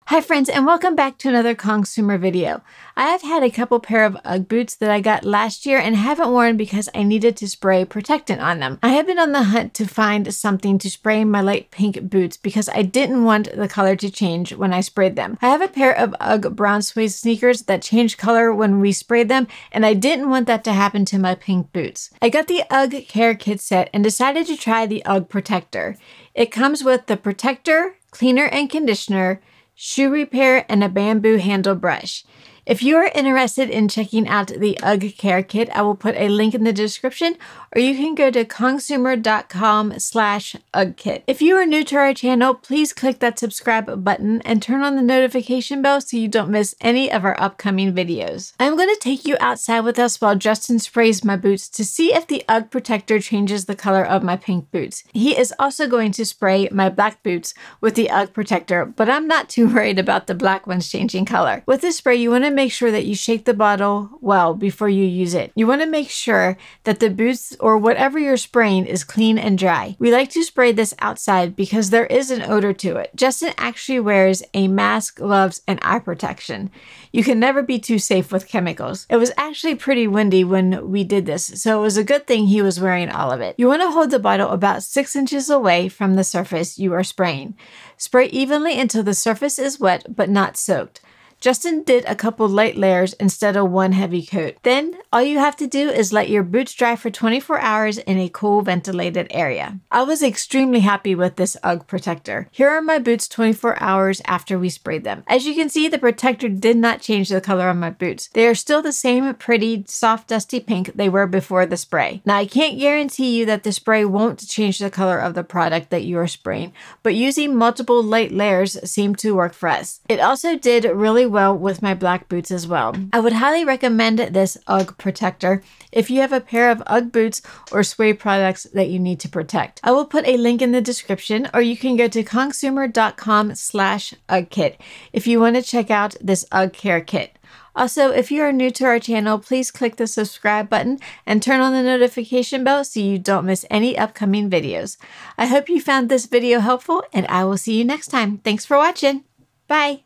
Hi friends, and welcome back to another Kongsumer video. I have had a couple pair of UGG boots that I got last year and haven't worn because I needed to spray protectant on them. I have been on the hunt to find something to spray my light pink boots because I didn't want the color to change when I sprayed them. I have a pair of UGG brown suede sneakers that changed color when we sprayed them, and I didn't want that to happen to my pink boots. I got the UGG Care Kit set and decided to try the UGG Protector. It comes with the protector, cleaner and conditioner, shoe repair, and a bamboo handle brush. If you are interested in checking out the UGG Care Kit, I will put a link in the description, or you can go to kongsumer.com/UGGkit. If you are new to our channel, please click that subscribe button and turn on the notification bell so you don't miss any of our upcoming videos. I'm going to take you outside with us while Justin sprays my boots to see if the UGG Protector changes the color of my pink boots. He is also going to spray my black boots with the UGG Protector, but I'm not too worried about the black ones changing color. With this spray, you want to make sure that you shake the bottle well before you use it. You want to make sure that the boots or whatever you're spraying is clean and dry. We like to spray this outside because there is an odor to it. Justin actually wears a mask, gloves, and eye protection. You can never be too safe with chemicals. It was actually pretty windy when we did this, so it was a good thing he was wearing all of it. You want to hold the bottle about 6 inches away from the surface you are spraying. Spray evenly until the surface is wet but not soaked. Justin did a couple light layers instead of one heavy coat. Then all you have to do is let your boots dry for 24 hours in a cool ventilated area. I was extremely happy with this UGG Protector. Here are my boots 24 hours after we sprayed them. As you can see, the protector did not change the color of my boots. They are still the same pretty soft dusty pink they were before the spray. Now I can't guarantee you that the spray won't change the color of the product that you are spraying, but using multiple light layers seemed to work for us. It also did really well with my black boots as well. I would highly recommend this UGG Protector if you have a pair of UGG boots or suede products that you need to protect. I will put a link in the description, or you can go to kongsumer.com/UGGkit if you want to check out this UGG Care Kit. Also, if you are new to our channel, please click the subscribe button and turn on the notification bell so you don't miss any upcoming videos. I hope you found this video helpful, and I will see you next time. Thanks for watching. Bye!